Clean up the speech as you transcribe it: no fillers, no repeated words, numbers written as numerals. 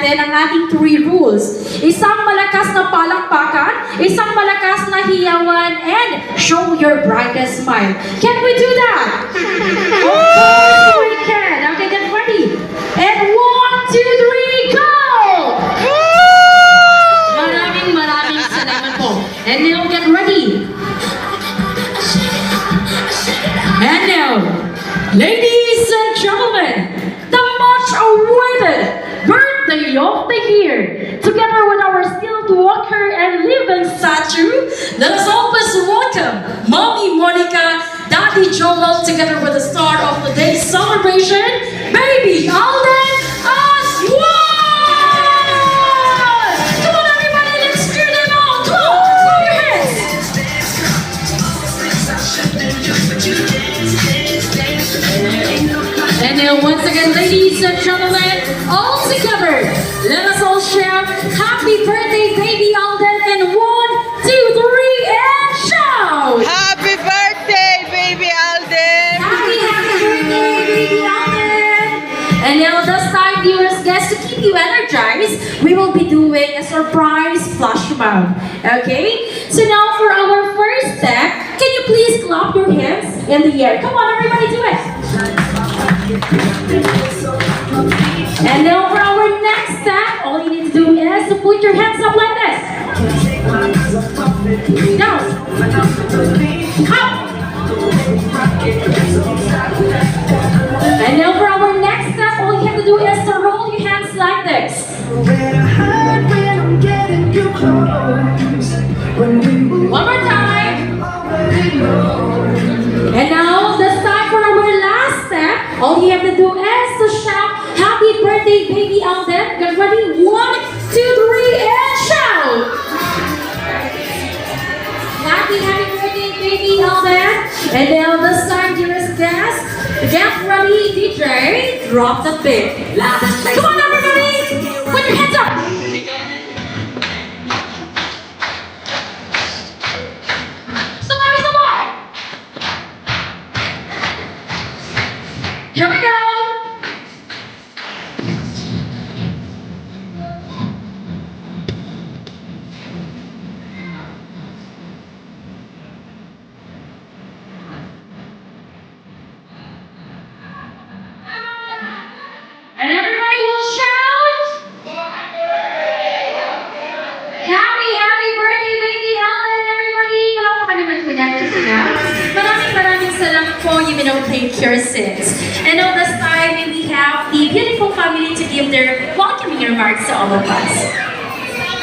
natin ang ating 3 rules. Isang malakas na palakpakan, isang malakas na hiyawan, and show your brightest smile. Can we do that? Of course we can. Okay, get ready. And 1, 2, 3, go! Maraming salamat po. And now get ready. And now, ladies and gentlemen, the much awaited birthday of the year. Together with our Stilt Walker and living statue, let us all please welcome Mommy Monica, Daddy Joel, together with the star of the day's celebration, Baby Alden as one! Come on everybody, let's cheer them on! Come on, clap your hands! And now once again, ladies and gentlemen, all together, let us all shout, Happy birthday, Baby Alden, and 1, 2, 3, and shout! Happy birthday, baby Alden! Happy birthday, Baby Alden! And now this time, viewers, guests, to keep you energized, we will be doing a surprise flash mob. Okay? So now for our first step, can you please clap your hands in the air? Come on, everybody, do it! And now for our next step, all you need to do is to put your hands up like this. Down. Up. And now for our next step, all you have to do is to roll your hands like this. One more time. And now, this time for our last step, all you have to do is to shout, Happy birthday, Baby Alden. Get ready, 1, 2, 3, and shout! Happy birthday, Baby Alden. And now this time, dearest guests, get ready, DJ, drop the beat. Come on, everybody, put your hands up. Here we go! And everybody will shout! Happy birthday, Baby Alden, everybody! Hello ka naman po natin sila. Maraming salamat po. You may now take your seats. And now this time, we have the beautiful family to give their welcoming remarks to all of us.